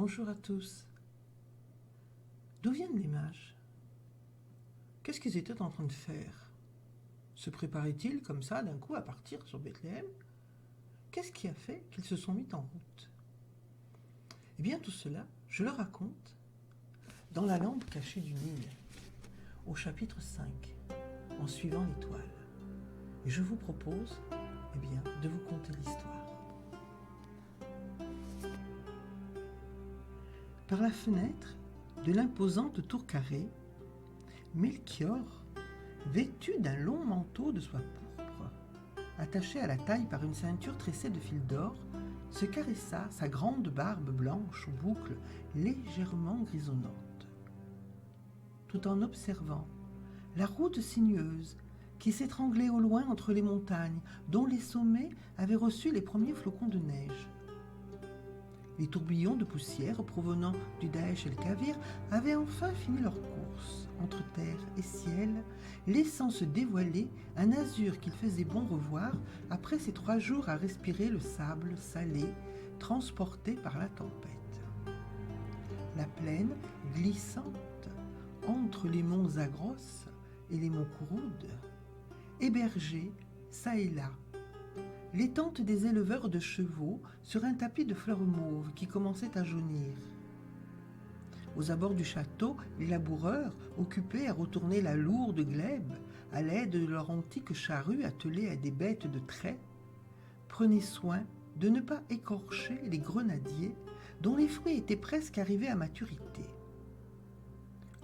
Bonjour à tous. D'où viennent les mages? Qu'est-ce qu'ils étaient en train de faire? Se préparaient-ils comme ça d'un coup à partir sur Bethléem? Qu'est-ce qui a fait qu'ils se sont mis en route? Eh bien tout cela, je le raconte dans La lampe cachée du Nil, au chapitre 5, en suivant l'étoile. Et je vous propose de vous conter l'histoire. Par la fenêtre de l'imposante tour carrée, Melchior, vêtu d'un long manteau de soie pourpre, attaché à la taille par une ceinture tressée de fil d'or, se caressa sa grande barbe blanche aux boucles légèrement grisonnantes, tout en observant la route sinueuse qui s'étranglait au loin entre les montagnes, dont les sommets avaient reçu les premiers flocons de neige. Les tourbillons de poussière provenant du Daesh el-Kavir avaient enfin fini leur course entre terre et ciel, laissant se dévoiler un azur qu'il faisait bon revoir après ces 3 jours à respirer le sable salé transporté par la tempête. La plaine glissante entre les monts Zagros et les monts Kouroud hébergeait çà et là les tentes des éleveurs de chevaux sur un tapis de fleurs mauves qui commençait à jaunir. Aux abords du château, les laboureurs, occupés à retourner la lourde glèbe à l'aide de leur antique charrue attelée à des bêtes de trait, prenaient soin de ne pas écorcher les grenadiers dont les fruits étaient presque arrivés à maturité.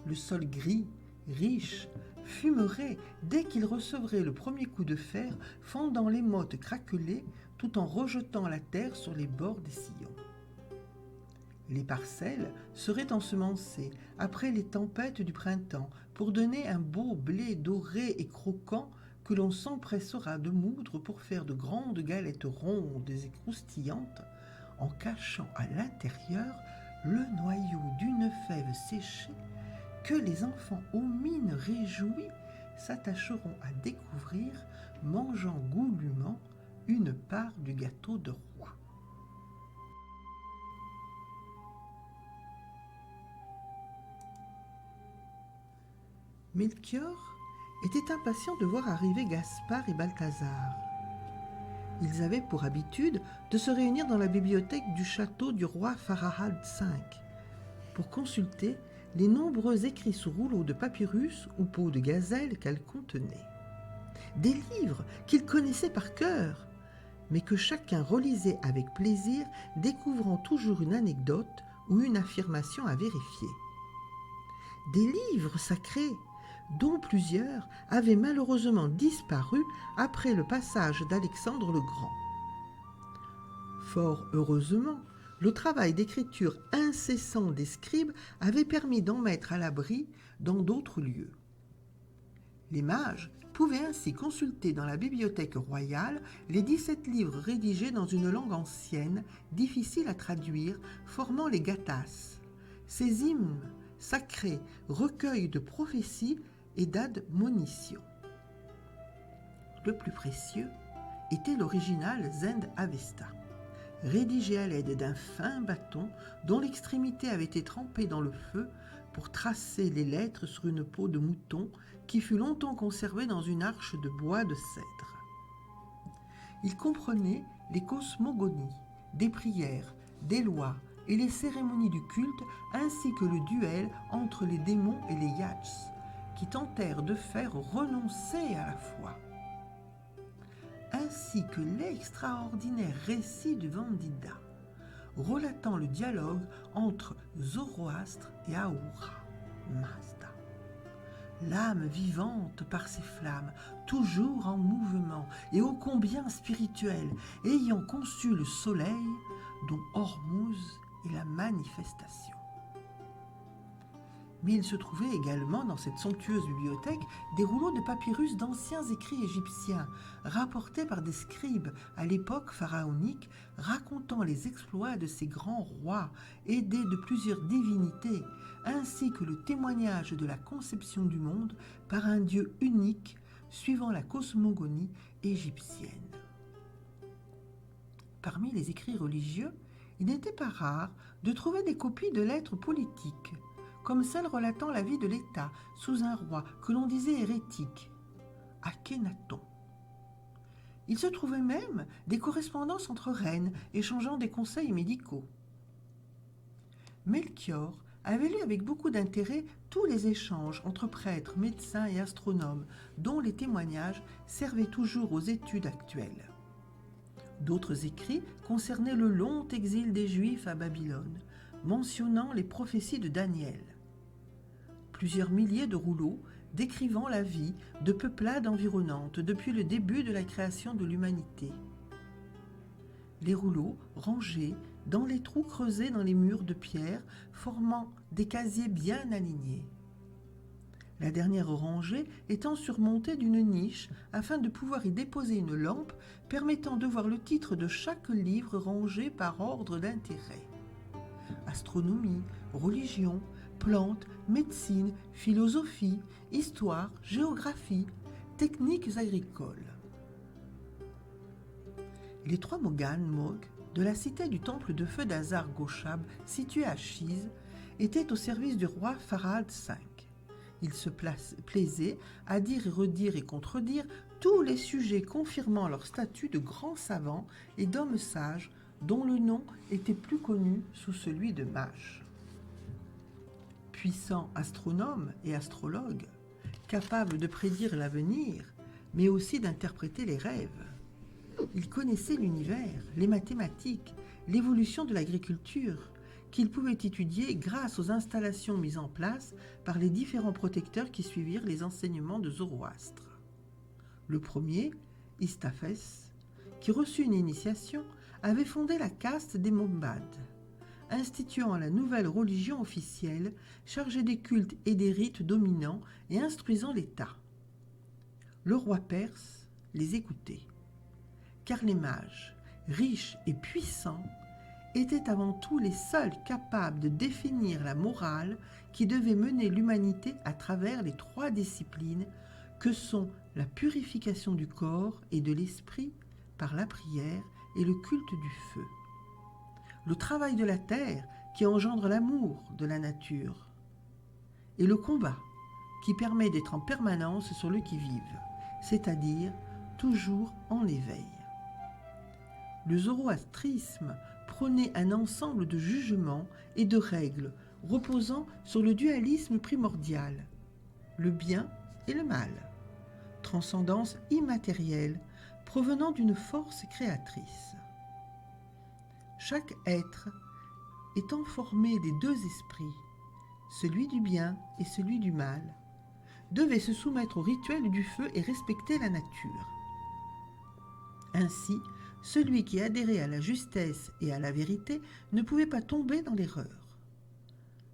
Le sol gris, riche, fumerait dès qu'il recevrait le premier coup de fer, fendant les mottes craquelées tout en rejetant la terre sur les bords des sillons. Les parcelles seraient ensemencées après les tempêtes du printemps pour donner un beau blé doré et croquant que l'on s'empressera de moudre pour faire de grandes galettes rondes et croustillantes en cachant à l'intérieur le noyau d'une fève séchée que les enfants aux mines réjouies s'attacheront à découvrir, mangeant goulûment une part du gâteau de roi. Melchior était impatient de voir arriver Gaspard et Balthazar. Ils avaient pour habitude de se réunir dans la bibliothèque du château du roi Farahad V pour consulter les nombreux écrits sous rouleaux de papyrus ou peaux de gazelle qu'elles contenaient. Des livres qu'ils connaissaient par cœur, mais que chacun relisait avec plaisir, découvrant toujours une anecdote ou une affirmation à vérifier. Des livres sacrés, dont plusieurs avaient malheureusement disparu après le passage d'Alexandre le Grand. Fort heureusement, le travail d'écriture incessant des scribes avait permis d'en mettre à l'abri dans d'autres lieux. Les mages pouvaient ainsi consulter dans la bibliothèque royale les 17 livres rédigés dans une langue ancienne, difficile à traduire, formant les Gathas, ces hymnes sacrés, recueils de prophéties et d'admonitions. Le plus précieux était l'original Zend Avesta, rédigé à l'aide d'un fin bâton dont l'extrémité avait été trempée dans le feu pour tracer les lettres sur une peau de mouton qui fut longtemps conservée dans une arche de bois de cèdre. Il comprenait les cosmogonies, des prières, des lois et les cérémonies du culte, ainsi que le duel entre les démons et les Yats, qui tentèrent de faire renoncer à la foi, ainsi que l'extraordinaire récit du Vendida, relatant le dialogue entre Zoroastre et Ahura Mazda. L'âme vivante par ses flammes, toujours en mouvement et ô combien spirituelle, ayant conçu le soleil dont Hormuz est la manifestation. Mais il se trouvait également dans cette somptueuse bibliothèque des rouleaux de papyrus d'anciens écrits égyptiens, rapportés par des scribes à l'époque pharaonique, racontant les exploits de ces grands rois, aidés de plusieurs divinités, ainsi que le témoignage de la conception du monde par un Dieu unique, suivant la cosmogonie égyptienne. Parmi les écrits religieux, Il n'était pas rare de trouver des copies de lettres politiques, comme celle relatant la vie de l'État sous un roi que l'on disait hérétique, Akhenaton. Il se trouvait même des correspondances entre reines échangeant des conseils médicaux. Melchior avait lu avec beaucoup d'intérêt tous les échanges entre prêtres, médecins et astronomes, dont les témoignages servaient toujours aux études actuelles. D'autres écrits concernaient le long exil des Juifs à Babylone, mentionnant les prophéties de Daniel. Plusieurs milliers de rouleaux décrivant la vie de peuplades environnantes depuis le début de la création de l'humanité. Les rouleaux rangés dans les trous creusés dans les murs de pierre, formant des casiers bien alignés. La dernière rangée étant surmontée d'une niche afin de pouvoir y déposer une lampe permettant de voir le titre de chaque livre rangé par ordre d'intérêt. Astronomie, religion, plantes, médecine, philosophie, histoire, géographie, techniques agricoles. Les trois Mogg de la cité du temple de feu d'Azar Goshab, située à Chiz, étaient au service du roi Farad V. Ils se plaisaient à dire et redire et contredire tous les sujets confirmant leur statut de grands savants et d'hommes sages dont le nom était plus connu sous celui de mages. Puissants astronomes et astrologues, capables de prédire l'avenir, mais aussi d'interpréter les rêves. Ils connaissaient l'univers, les mathématiques, l'évolution de l'agriculture, qu'ils pouvaient étudier grâce aux installations mises en place par les différents protecteurs qui suivirent les enseignements de Zoroastre. Le premier, Istaphès, qui reçut une initiation, avait fondé la caste des Mombad, instituant la nouvelle religion officielle chargée des cultes et des rites dominants et instruisant l'État. Le roi perse les écoutait, car les mages, riches et puissants, étaient avant tout les seuls capables de définir la morale qui devait mener l'humanité à travers les trois disciplines que sont la purification du corps et de l'esprit par la prière et le culte du feu, le travail de la terre qui engendre l'amour de la nature, et le combat qui permet d'être en permanence sur le qui-vive, c'est-à-dire toujours en éveil. Le zoroastrisme prônait un ensemble de jugements et de règles reposant sur le dualisme primordial, le bien et le mal, transcendance immatérielle provenant d'une force créatrice. Chaque être étant formé des deux esprits, celui du bien et celui du mal, devait se soumettre au rituel du feu et respecter la nature. Ainsi, celui qui adhérait à la justesse et à la vérité ne pouvait pas tomber dans l'erreur.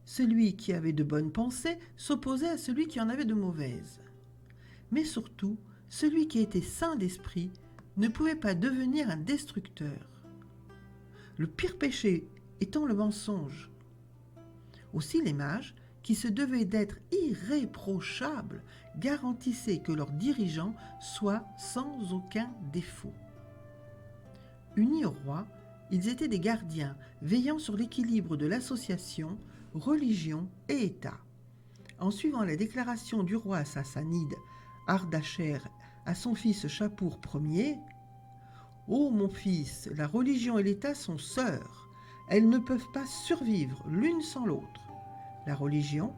Celui qui avait de bonnes pensées s'opposait à celui qui en avait de mauvaises. Mais surtout, celui qui était saint d'esprit ne pouvait pas devenir un destructeur. Le pire péché étant le mensonge. Aussi les mages, qui se devaient d'être irréprochables, garantissaient que leurs dirigeants soient sans aucun défaut. Unis au roi, ils étaient des gardiens veillant sur l'équilibre de l'association, religion et État. En suivant la déclaration du roi sassanide Ardacher à son fils Chapour Ier, « Ô mon fils, la religion et l'État sont sœurs. Elles ne peuvent pas survivre l'une sans l'autre. La religion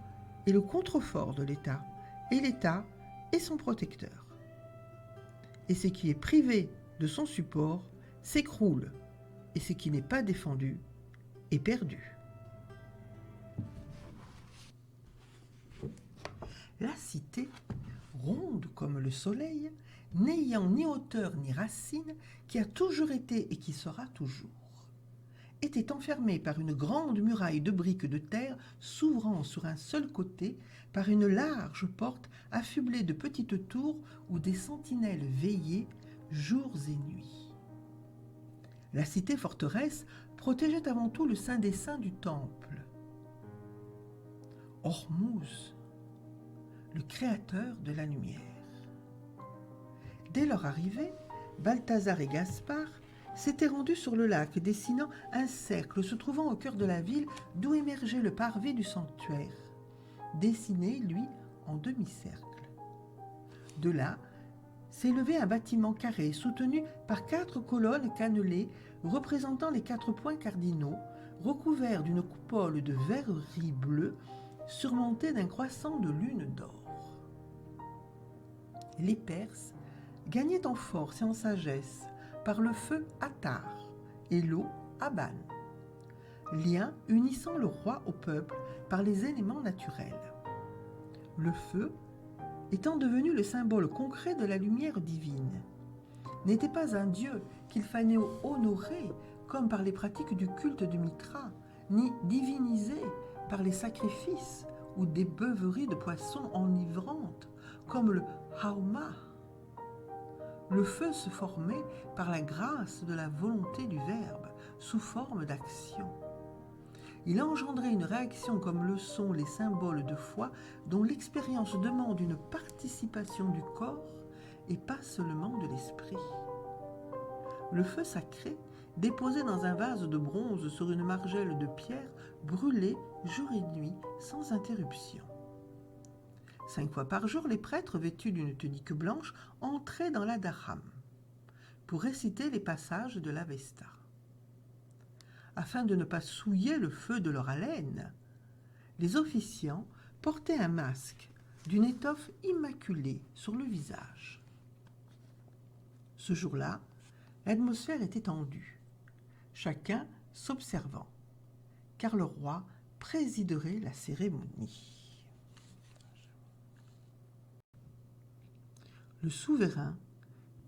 est le contrefort de l'État, et l'État est son protecteur. Et ce qui est privé de son support s'écroule, et ce qui n'est pas défendu est perdu. » La cité, ronde comme le soleil, n'ayant ni hauteur ni racine, qui a toujours été et qui sera toujours, était enfermée par une grande muraille de briques de terre s'ouvrant sur un seul côté par une large porte affublée de petites tours où des sentinelles veillaient jours et nuits. La cité-forteresse protégeait avant tout le saint des saints du temple. Hormuz, le créateur de la lumière. Dès leur arrivée, Balthazar et Gaspard, s'était rendu sur le lac, dessinant un cercle se trouvant au cœur de la ville d'où émergeait le parvis du sanctuaire, dessiné, lui, en demi-cercle. De là, s'élevait un bâtiment carré soutenu par 4 colonnes cannelées représentant les 4 points cardinaux, recouvert d'une coupole de verrerie bleue surmontée d'un croissant de lune d'or. Les Perses gagnaient en force et en sagesse par le feu Attar et l'eau Aban, lien unissant le roi au peuple par les éléments naturels. Le feu, étant devenu le symbole concret de la lumière divine, n'était pas un dieu qu'il fallait honorer comme par les pratiques du culte de Mitra, ni diviniser par les sacrifices ou des beuveries de poissons enivrantes comme le hauma. Le feu se formait par la grâce de la volonté du Verbe sous forme d'action. Il engendrait une réaction comme le sont les symboles de foi dont l'expérience demande une participation du corps et pas seulement de l'esprit. Le feu sacré, déposé dans un vase de bronze sur une margelle de pierre, brûlait jour et nuit sans interruption. 5 fois par jour, les prêtres vêtus d'une tunique blanche entraient dans la dharam pour réciter les passages de l'Avesta. Afin de ne pas souiller le feu de leur haleine, les officiants portaient un masque d'une étoffe immaculée sur le visage. Ce jour-là, l'atmosphère était tendue, chacun s'observant, car le roi présiderait la cérémonie. Le souverain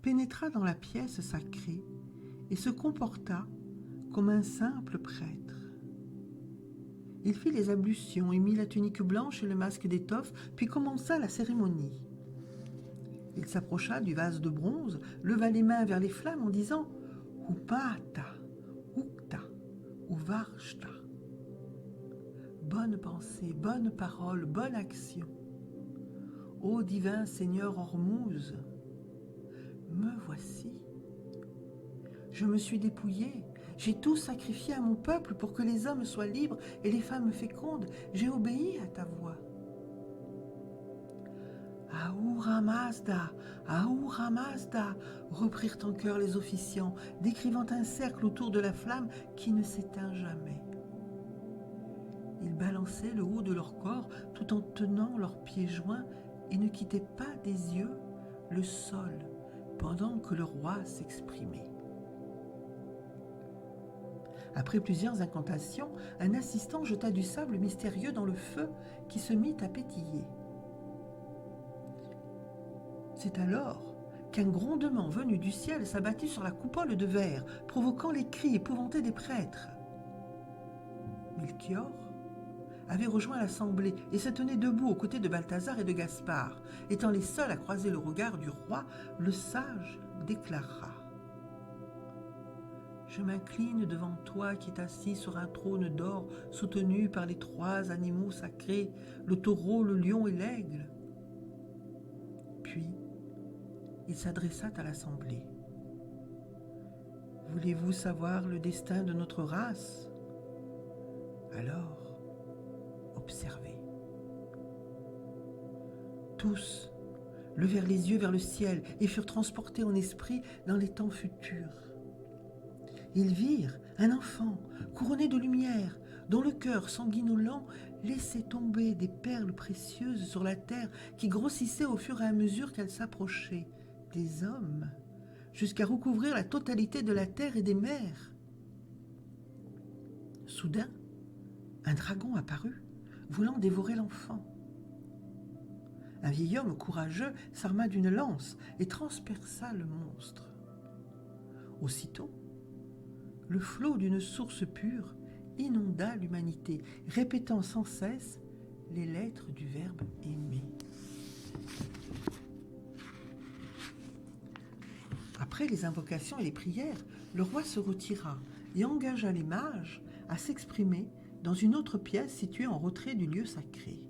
pénétra dans la pièce sacrée et se comporta comme un simple prêtre. Il fit les ablutions et mit la tunique blanche et le masque d'étoffe, puis commença la cérémonie. Il s'approcha du vase de bronze, leva les mains vers les flammes en disant « Upata, Ukta, Uvarshta » Bonne pensée, bonne parole, bonne action. Ô divin Seigneur Hormuz, me voici. Je me suis dépouillé, j'ai tout sacrifié à mon peuple pour que les hommes soient libres et les femmes fécondes. J'ai obéi à ta voix. Ahura Mazda, Ahura Mazda, reprirent en chœur les officiants, décrivant un cercle autour de la flamme qui ne s'éteint jamais. Ils balançaient le haut de leur corps tout en tenant leurs pieds joints et ne quittaient pas des yeux le sol pendant que le roi s'exprimait. Après plusieurs incantations, un assistant jeta du sable mystérieux dans le feu qui se mit à pétiller. C'est alors qu'un grondement venu du ciel s'abattit sur la coupole de verre, provoquant les cris épouvantés des prêtres. Melchior avait rejoint l'assemblée et se tenait debout aux côtés de Balthazar et de Gaspard. Étant les seuls à croiser le regard du roi, le sage déclara « Je m'incline devant toi qui est assis sur un trône d'or soutenu par les 3 animaux sacrés, le taureau, le lion et l'aigle. » Puis, il s'adressa à l'assemblée. « Voulez-vous savoir le destin de notre race? Alors, observez. » Tous levèrent les yeux vers le ciel et furent transportés en esprit dans les temps futurs. Ils virent un enfant couronné de lumière, dont le cœur sanguinolent laissait tomber des perles précieuses sur la terre qui grossissaient au fur et à mesure qu'elle s'approchait des hommes, jusqu'à recouvrir la totalité de la terre et des mers. Soudain, un dragon apparut, voulant dévorer l'enfant. Un vieil homme courageux s'arma d'une lance et transperça le monstre. Aussitôt, le flot d'une source pure inonda l'humanité, répétant sans cesse les lettres du verbe aimer. Après les invocations et les prières, le roi se retira et engagea les mages à s'exprimer dans une autre pièce située en retrait du lieu sacré.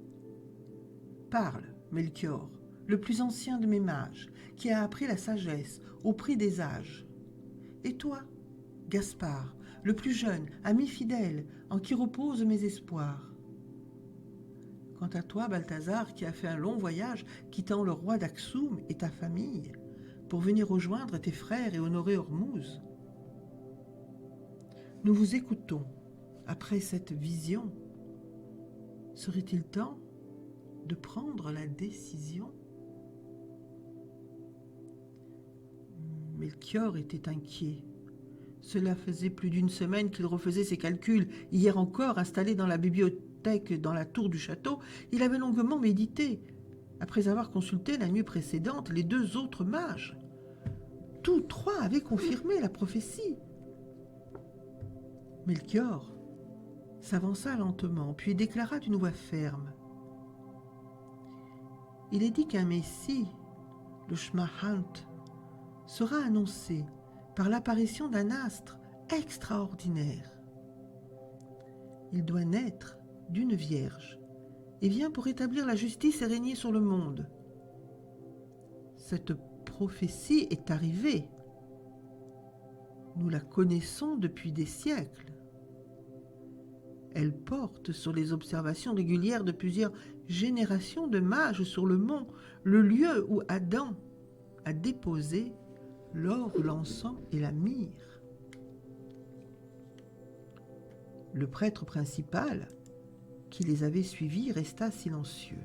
« Parle, Melchior, le plus ancien de mes mages, qui a appris la sagesse au prix des âges. Et toi, Gaspard, le plus jeune, ami fidèle, en qui reposent mes espoirs. Quant à toi, Balthazar, qui a fait un long voyage, quittant le roi d'Axoum et ta famille, pour venir rejoindre tes frères et honorer Ormuz, nous vous écoutons. Après cette vision, serait-il temps de prendre la décision? Melchior était inquiet. Cela faisait plus d'une semaine qu'il refaisait ses calculs. Hier encore, installé dans la bibliothèque dans la tour du château, il avait longuement médité, après avoir consulté la nuit précédente les deux autres mages. Tous trois avaient confirmé la prophétie. Melchior s'avança lentement, puis déclara d'une voix ferme. Il est dit qu'un Messie, le Shmahant, sera annoncé par l'apparition d'un astre extraordinaire. Il doit naître d'une vierge et vient pour établir la justice et régner sur le monde. Cette prophétie est arrivée. Nous la connaissons depuis des siècles. Elle porte sur les observations régulières de plusieurs générations de mages sur le mont, le lieu où Adam a déposé l'or, l'encens et la myrrhe. Le prêtre principal, qui les avait suivis, resta silencieux.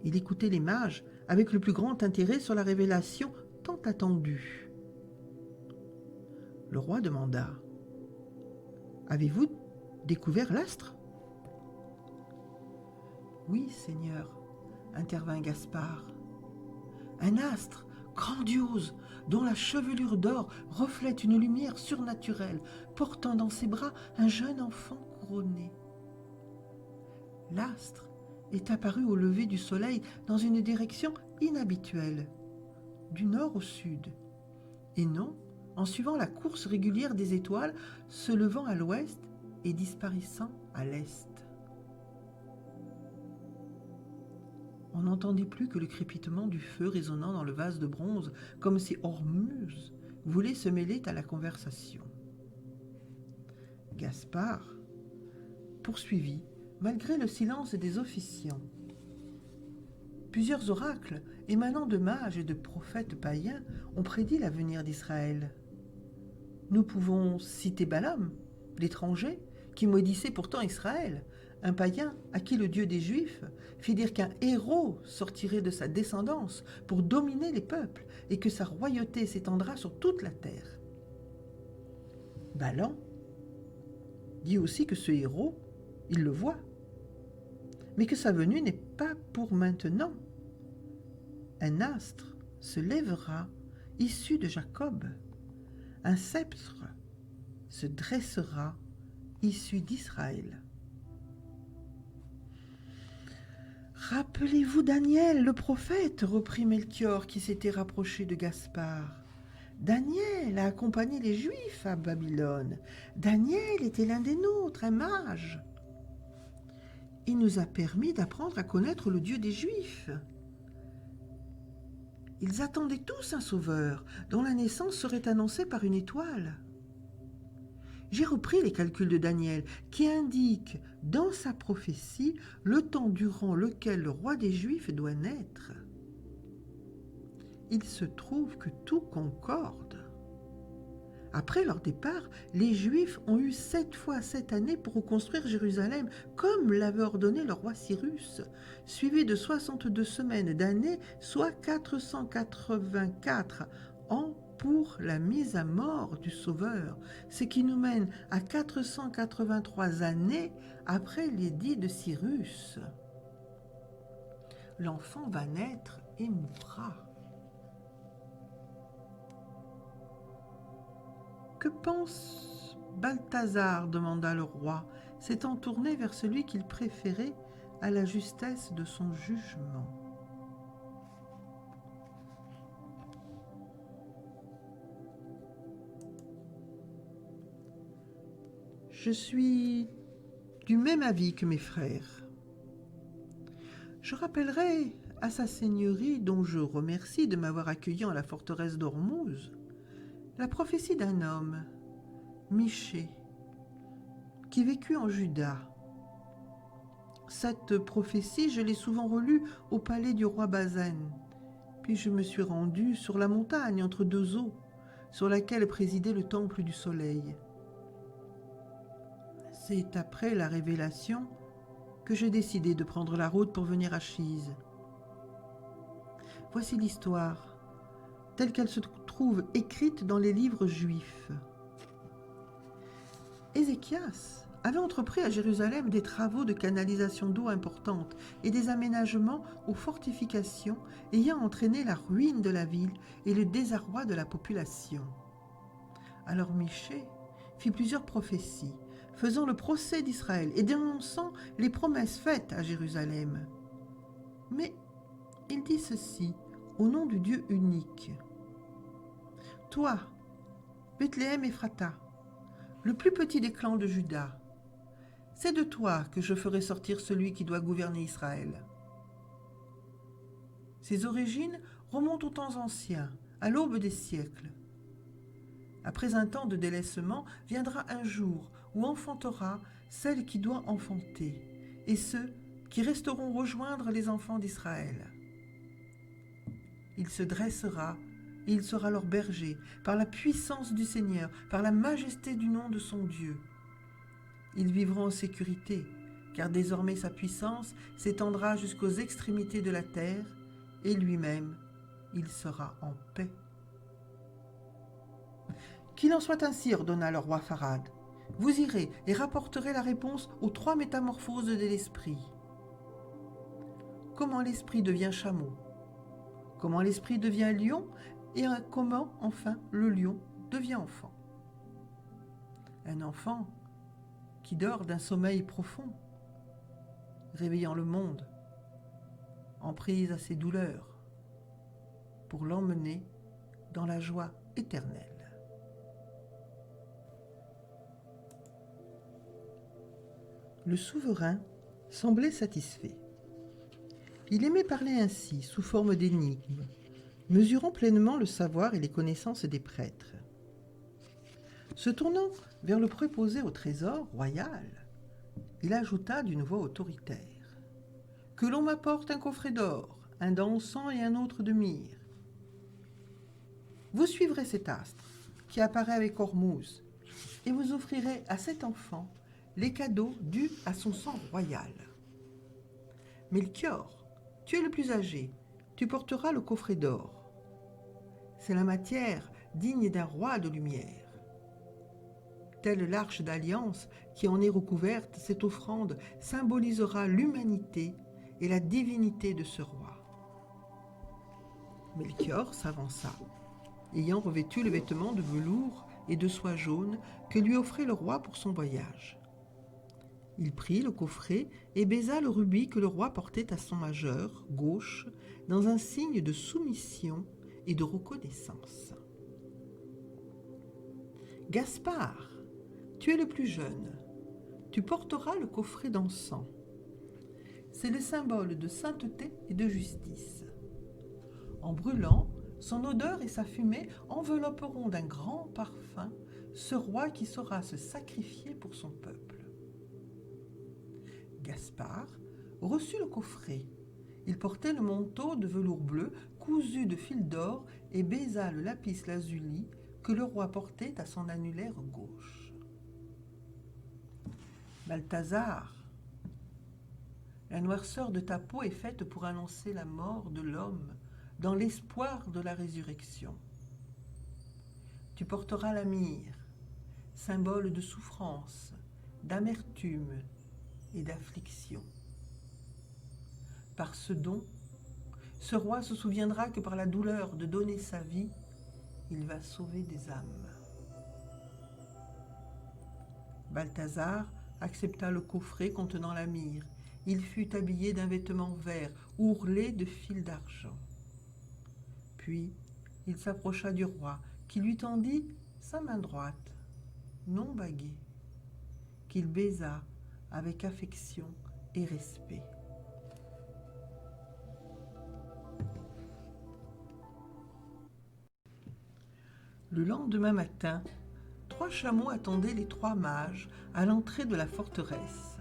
Il écoutait les mages avec le plus grand intérêt sur la révélation tant attendue. Le roi demanda : « Avez-vous découvert l'astre ?»« Oui, Seigneur, » intervint Gaspard. « Un astre grandiose, dont la chevelure d'or reflète une lumière surnaturelle, portant dans ses bras un jeune enfant couronné. L'astre est apparu au lever du soleil dans une direction inhabituelle, du nord au sud, et non en suivant la course régulière des étoiles, se levant à l'ouest et disparaissant à l'est. On n'entendit plus que le crépitement du feu résonnant dans le vase de bronze, comme si Ormuz voulait se mêler à la conversation. Gaspard poursuivit, malgré le silence des officiants. Plusieurs oracles, émanant de mages et de prophètes païens, ont prédit l'avenir d'Israël. Nous pouvons citer Balaam, l'étranger, qui maudissait pourtant Israël, un païen à qui le Dieu des Juifs fit dire qu'un héros sortirait de sa descendance pour dominer les peuples et que sa royauté s'étendra sur toute la terre. Balaam dit aussi que ce héros, il le voit, mais que sa venue n'est pas pour maintenant. Un astre se lèvera issu de Jacob. Un sceptre se dressera issu d'Israël. Rappelez-vous Daniel, le prophète, reprit Melchior, qui s'était rapproché de Gaspard. Daniel a accompagné les Juifs à Babylone. Daniel était l'un des nôtres, un mage. Il nous a permis d'apprendre à connaître le Dieu des Juifs. Ils attendaient tous un sauveur, dont la naissance serait annoncée par une étoile. J'ai repris les calculs de Daniel, qui indiquent dans sa prophétie le temps durant lequel le roi des Juifs doit naître. Il se trouve que tout concorde. Après leur départ, les Juifs ont eu 7 fois 7 années pour reconstruire Jérusalem, comme l'avait ordonné le roi Cyrus, suivi de 62 semaines d'années, soit 484 ans pour la mise à mort du Sauveur, ce qui nous mène à 483 années après l'édit de Cyrus. L'enfant va naître et mourra. « Que pense Balthazar » demanda le roi, s'étant tourné vers celui qu'il préférait à la justesse de son jugement. « Je suis du même avis que mes frères. Je rappellerai à sa seigneurie, dont je remercie de m'avoir accueilli en la forteresse d'Ormuz, la prophétie d'un homme, Michée, qui vécut en Juda. Cette prophétie, je l'ai souvent relue au palais du roi Bazen, puis je me suis rendu sur la montagne entre deux eaux, sur laquelle présidait le temple du soleil. C'est après la révélation que j'ai décidé de prendre la route pour venir à Chise. Voici l'histoire, telle qu'elle se trouve écrite dans les livres juifs. Ézéchias avait entrepris à Jérusalem des travaux de canalisation d'eau importantes et des aménagements aux fortifications ayant entraîné la ruine de la ville et le désarroi de la population. Alors Michée fit plusieurs prophéties, faisant le procès d'Israël et dénonçant les promesses faites à Jérusalem. Mais il dit ceci au nom du Dieu unique. « Toi, Bethléem Ephrata, le plus petit des clans de Juda, c'est de toi que je ferai sortir celui qui doit gouverner Israël. » Ses origines remontent aux temps anciens, à l'aube des siècles. Après un temps de délaissement, viendra un jour où enfantera celle qui doit enfanter, et ceux qui resteront rejoindre les enfants d'Israël. Il se dressera et il sera leur berger, par la puissance du Seigneur, par la majesté du nom de son Dieu. Ils vivront en sécurité, car désormais sa puissance s'étendra jusqu'aux extrémités de la terre, et lui-même, il sera en paix. Qu'il en soit ainsi, ordonna le roi Farad. Vous irez et rapporterez la réponse aux 3 métamorphoses de l'esprit. Comment l'esprit devient chameau? Comment l'esprit devient lion? Et comment, enfin, le lion devient enfant? Un enfant qui dort d'un sommeil profond, réveillant le monde, en prise à ses douleurs, pour l'emmener dans la joie éternelle. Le souverain semblait satisfait. Il aimait parler ainsi, sous forme d'énigmes, mesurant pleinement le savoir et les connaissances des prêtres. Se tournant vers le préposé au trésor royal, il ajouta d'une voix autoritaire : « Que l'on m'apporte un coffret d'or, un d'encens et un autre de myrrhe. Vous suivrez cet astre qui apparaît avec Ormuz, et vous offrirez à cet enfant les cadeaux dus à son sang royal. Melchior, tu es le plus âgé, tu porteras le coffret d'or. C'est la matière digne d'un roi de lumière. Telle l'arche d'alliance qui en est recouverte, cette offrande symbolisera l'humanité et la divinité de ce roi. » Melchior s'avança, ayant revêtu le vêtement de velours et de soie jaune que lui offrait le roi pour son voyage. Il prit le coffret et baisa le rubis que le roi portait à son majeur gauche dans un signe de soumission et de reconnaissance. « Gaspard, tu es le plus jeune. Tu porteras le coffret d'encens. C'est le symbole de sainteté et de justice. En brûlant, son odeur et sa fumée envelopperont d'un grand parfum ce roi qui saura se sacrifier pour son peuple. » Gaspard reçut le coffret. Il portait le manteau de velours bleu cousu de fil d'or et baisa le lapis lazuli que le roi portait à son annulaire gauche. Balthazar, la noirceur de ta peau est faite pour annoncer la mort de l'homme dans l'espoir de la résurrection. Tu porteras la myrrhe, symbole de souffrance, d'amertume et d'affliction. Par ce don, ce roi se souviendra que par la douleur de donner sa vie, il va sauver des âmes. Balthazar accepta le coffret contenant la myrrhe. Il fut habillé d'un vêtement vert, ourlé de fils d'argent. Puis, il s'approcha du roi, qui lui tendit sa main droite, non baguée, qu'il baisa avec affection et respect. Le lendemain matin, 3 chameaux attendaient les 3 mages à l'entrée de la forteresse.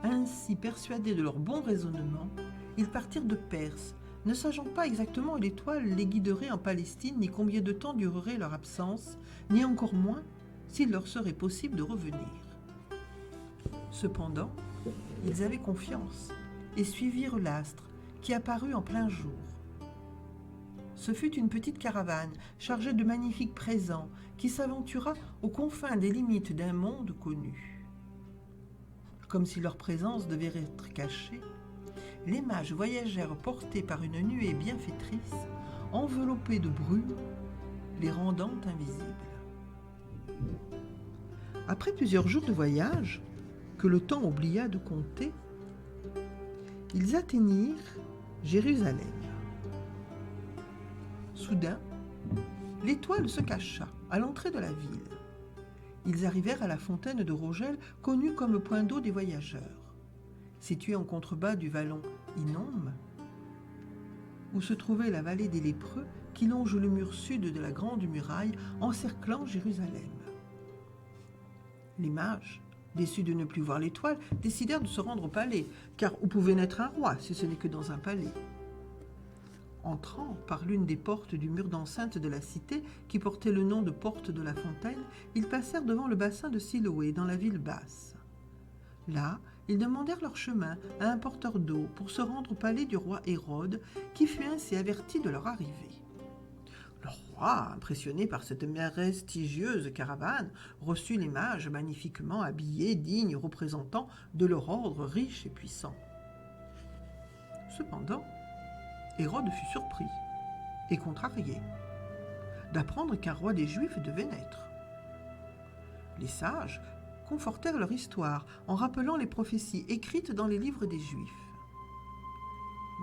Ainsi, persuadés de leur bon raisonnement, ils partirent de Perse, ne sachant pas exactement où l'étoile les guiderait en Palestine, ni combien de temps durerait leur absence, ni encore moins s'il leur serait possible de revenir. Cependant, ils avaient confiance et suivirent l'astre qui apparut en plein jour. Ce fut une petite caravane chargée de magnifiques présents qui s'aventura aux confins des limites d'un monde connu. Comme si leur présence devait être cachée, les mages voyagèrent portés par une nuée bienfaitrice, enveloppée de brume, les rendant invisibles. Après plusieurs jours de voyage, que le temps oublia de compter, ils atteignirent Jérusalem. Soudain, l'étoile se cacha à l'entrée de la ville. Ils arrivèrent à la fontaine de Rogel, connue comme point d'eau des voyageurs. Située en contrebas du vallon Hinnom, où se trouvait la vallée des lépreux qui longe le mur sud de la grande muraille encerclant Jérusalem. Les mages, déçus de ne plus voir l'étoile, décidèrent de se rendre au palais, car où pouvait naître un roi si ce n'est que dans un palais? Entrant par l'une des portes du mur d'enceinte de la cité, qui portait le nom de porte de la fontaine, ils passèrent devant le bassin de Siloé, dans la ville basse. Là, ils demandèrent leur chemin à un porteur d'eau pour se rendre au palais du roi Hérode, qui fut ainsi averti de leur arrivée. Le roi, impressionné par cette prestigieuse caravane, reçut les mages magnifiquement habillés, dignes représentants de leur ordre riche et puissant. Cependant, Hérode fut surpris et contrarié d'apprendre qu'un roi des Juifs devait naître. Les sages confortèrent leur histoire en rappelant les prophéties écrites dans les livres des Juifs.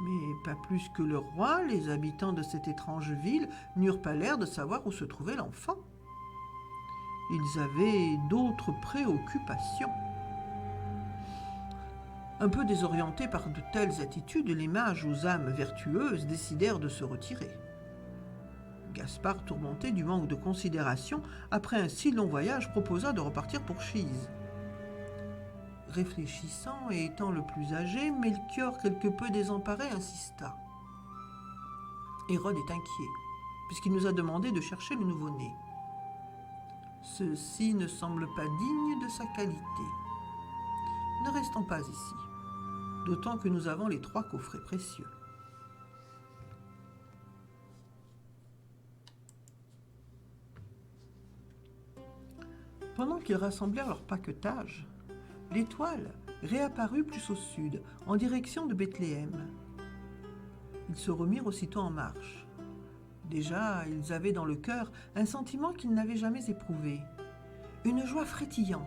Mais pas plus que le roi, les habitants de cette étrange ville n'eurent pas l'air de savoir où se trouvait l'enfant. Ils avaient d'autres préoccupations. Un peu désorientés par de telles attitudes, les mages aux âmes vertueuses décidèrent de se retirer. Gaspard, tourmenté du manque de considération, après un si long voyage, proposa de repartir pour Chise. Réfléchissant et étant le plus âgé, Melchior, quelque peu désemparé, insista. Hérode est inquiet, puisqu'il nous a demandé de chercher le nouveau-né. Ceci ne semble pas digne de sa qualité. Ne restons pas ici, d'autant que nous avons les 3 coffrets précieux. Pendant qu'ils rassemblèrent leur paquetage, l'étoile réapparut plus au sud, en direction de Bethléem. Ils se remirent aussitôt en marche. Déjà, ils avaient dans le cœur un sentiment qu'ils n'avaient jamais éprouvé, une joie frétillante,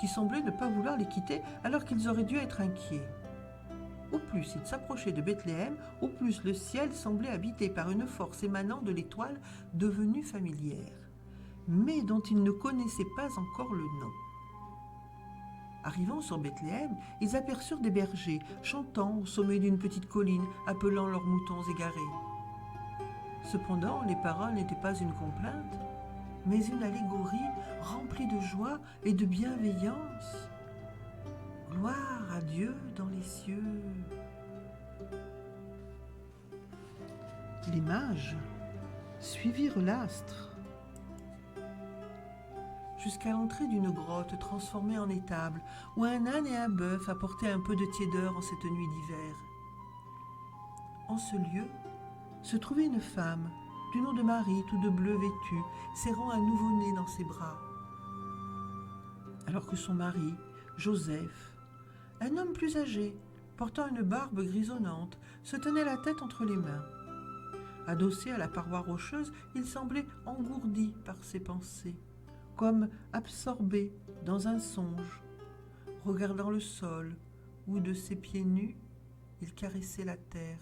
qui semblait ne pas vouloir les quitter alors qu'ils auraient dû être inquiets. Au plus ils s'approchaient de Bethléem, au plus le ciel semblait habité par une force émanant de l'étoile devenue familière, mais dont ils ne connaissaient pas encore le nom. Arrivant sur Bethléem, ils aperçurent des bergers chantant au sommet d'une petite colline, appelant leurs moutons égarés. Cependant, les paroles n'étaient pas une complainte, mais une allégorie remplie de joie et de bienveillance. Gloire à Dieu dans les cieux. Les mages suivirent l'astre jusqu'à l'entrée d'une grotte transformée en étable, où un âne et un bœuf apportaient un peu de tiédeur en cette nuit d'hiver. En ce lieu se trouvait une femme, du nom de Marie, tout de bleu vêtue, serrant un nouveau-né dans ses bras. Alors que son mari, Joseph, un homme plus âgé, portant une barbe grisonnante, se tenait la tête entre les mains. Adossé à la paroi rocheuse, il semblait engourdi par ses pensées, comme absorbé dans un songe, regardant le sol, où de ses pieds nus, il caressait la terre.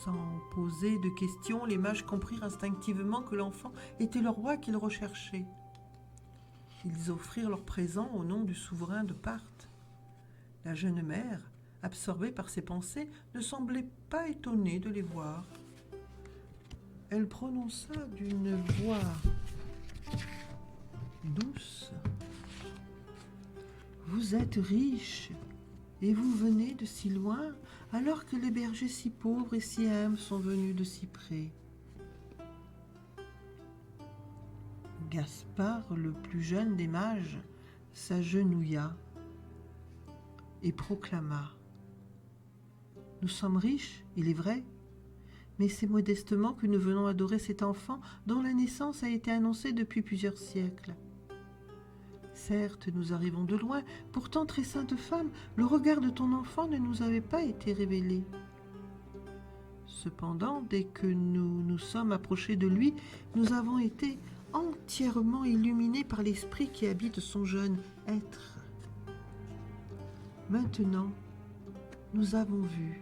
Sans poser de questions, les mages comprirent instinctivement que l'enfant était le roi qu'ils recherchaient. Ils offrirent leur présent au nom du souverain de Parthe. La jeune mère, absorbée par ses pensées, ne semblait pas étonnée de les voir. Elle prononça d'une voix douce. Vous êtes riche et vous venez de si loin, alors que les bergers si pauvres et si humbles sont venus de si près. Gaspard, le plus jeune des mages, s'agenouilla et proclama : Nous sommes riches, il est vrai, mais c'est modestement que nous venons adorer cet enfant dont la naissance a été annoncée depuis plusieurs siècles. Certes, nous arrivons de loin, pourtant, très sainte femme, le regard de ton enfant ne nous avait pas été révélé. Cependant, dès que nous nous sommes approchés de lui, nous avons été entièrement illuminés par l'esprit qui habite son jeune être. Maintenant, nous avons vu,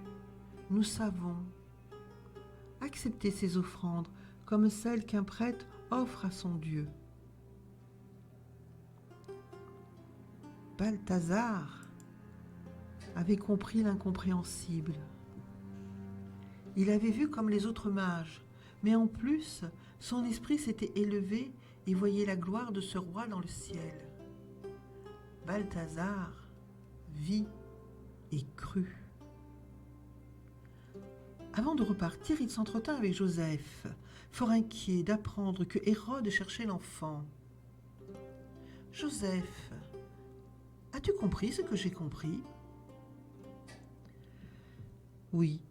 nous savons. Acceptez ces offrandes comme celles qu'un prêtre offre à son Dieu. Balthazar avait compris l'incompréhensible. Il avait vu comme les autres mages, mais en plus, son esprit s'était élevé et voyait la gloire de ce roi dans le ciel. Balthazar vit et crut. Avant de repartir, il s'entretint avec Joseph, fort inquiet d'apprendre que Hérode cherchait l'enfant. « Joseph, as-tu compris ce que j'ai compris ?» « Oui.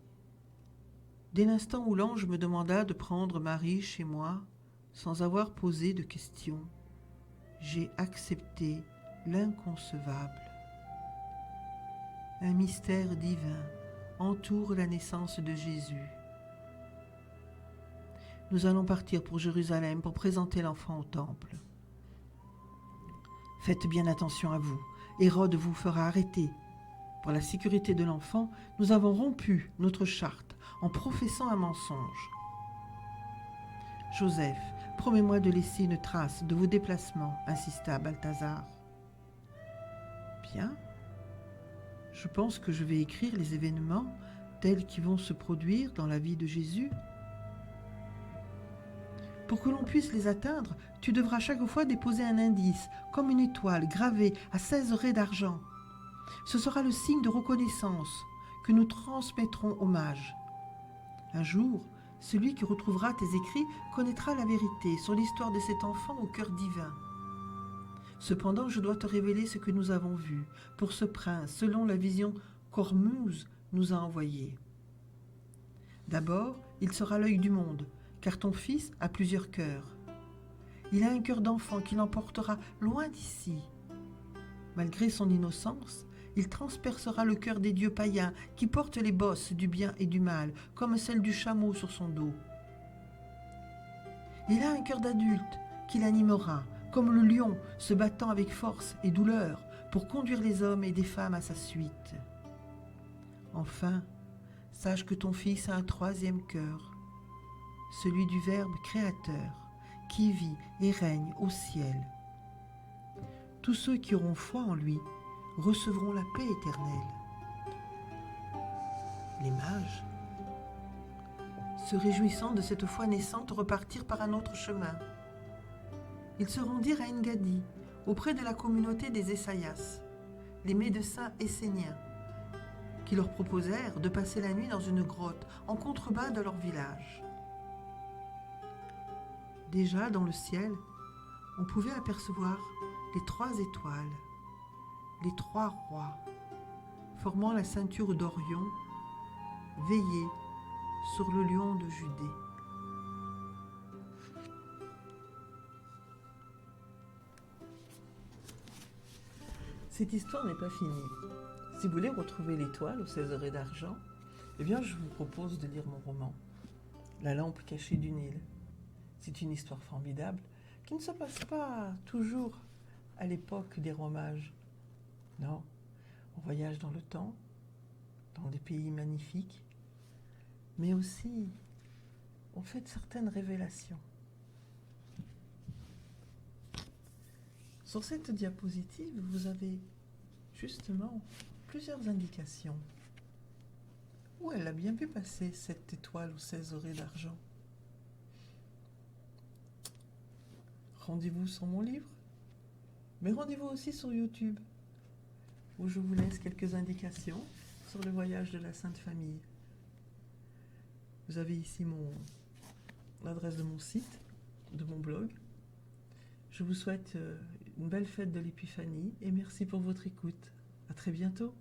Dès l'instant où l'ange me demanda de prendre Marie chez moi, sans avoir posé de questions, j'ai accepté l'inconcevable. Un mystère divin entoure la naissance de Jésus. Nous allons partir pour Jérusalem pour présenter l'enfant au temple. Faites bien attention à vous. Hérode vous fera arrêter. Pour la sécurité de l'enfant, nous avons rompu notre charte en professant un mensonge. Joseph, promets-moi de laisser une trace de vos déplacements, insista Balthazar. Bien. Je pense que je vais écrire les événements tels qu'ils vont se produire dans la vie de Jésus. Pour que l'on puisse les atteindre, tu devras chaque fois déposer un indice, comme une étoile gravée à 16 raies d'argent. Ce sera le signe de reconnaissance que nous transmettrons aux mages. Un jour, celui qui retrouvera tes écrits connaîtra la vérité sur l'histoire de cet enfant au cœur divin. Cependant, je dois te révéler ce que nous avons vu pour ce prince, selon la vision qu'Ormuz nous a envoyée. D'abord, il sera l'œil du monde, car ton fils a plusieurs cœurs. Il a un cœur d'enfant qui l'emportera loin d'ici. Malgré son innocence, il transpercera le cœur des dieux païens qui portent les bosses du bien et du mal, comme celle du chameau sur son dos. Il a un cœur d'adulte qui l'animera, comme le lion se battant avec force et douleur pour conduire les hommes et des femmes à sa suite. Enfin, sache que ton fils a un troisième cœur, celui du Verbe créateur, qui vit et règne au ciel. Tous ceux qui auront foi en lui recevront la paix éternelle. Les mages, se réjouissant de cette foi naissante, repartirent par un autre chemin. Ils se rendirent à Engadi, auprès de la communauté des Essaïas, les médecins esséniens, qui leur proposèrent de passer la nuit dans une grotte en contrebas de leur village. Déjà dans le ciel, on pouvait apercevoir les 3 étoiles, les 3 rois, formant la ceinture d'Orion, veillés sur le lion de Judée. Cette histoire n'est pas finie. Si vous voulez retrouver l'étoile aux 16 oreilles d'argent, eh bien je vous propose de lire mon roman, La lampe cachée du Nil. C'est une histoire formidable qui ne se passe pas toujours à l'époque des rois mages. Non, on voyage dans le temps, dans des pays magnifiques, mais aussi on fait certaines révélations. Sur cette diapositive, vous avez justement plusieurs indications. Où elle a bien pu passer cette étoile aux 16 oreilles d'argent? rendez-vous sur mon livre, mais rendez-vous aussi sur YouTube, où je vous laisse quelques indications sur le voyage de la Sainte Famille. Vous avez ici l'adresse de mon site, de mon blog. Je vous souhaite une belle fête de l'Épiphanie et merci pour votre écoute. À très bientôt.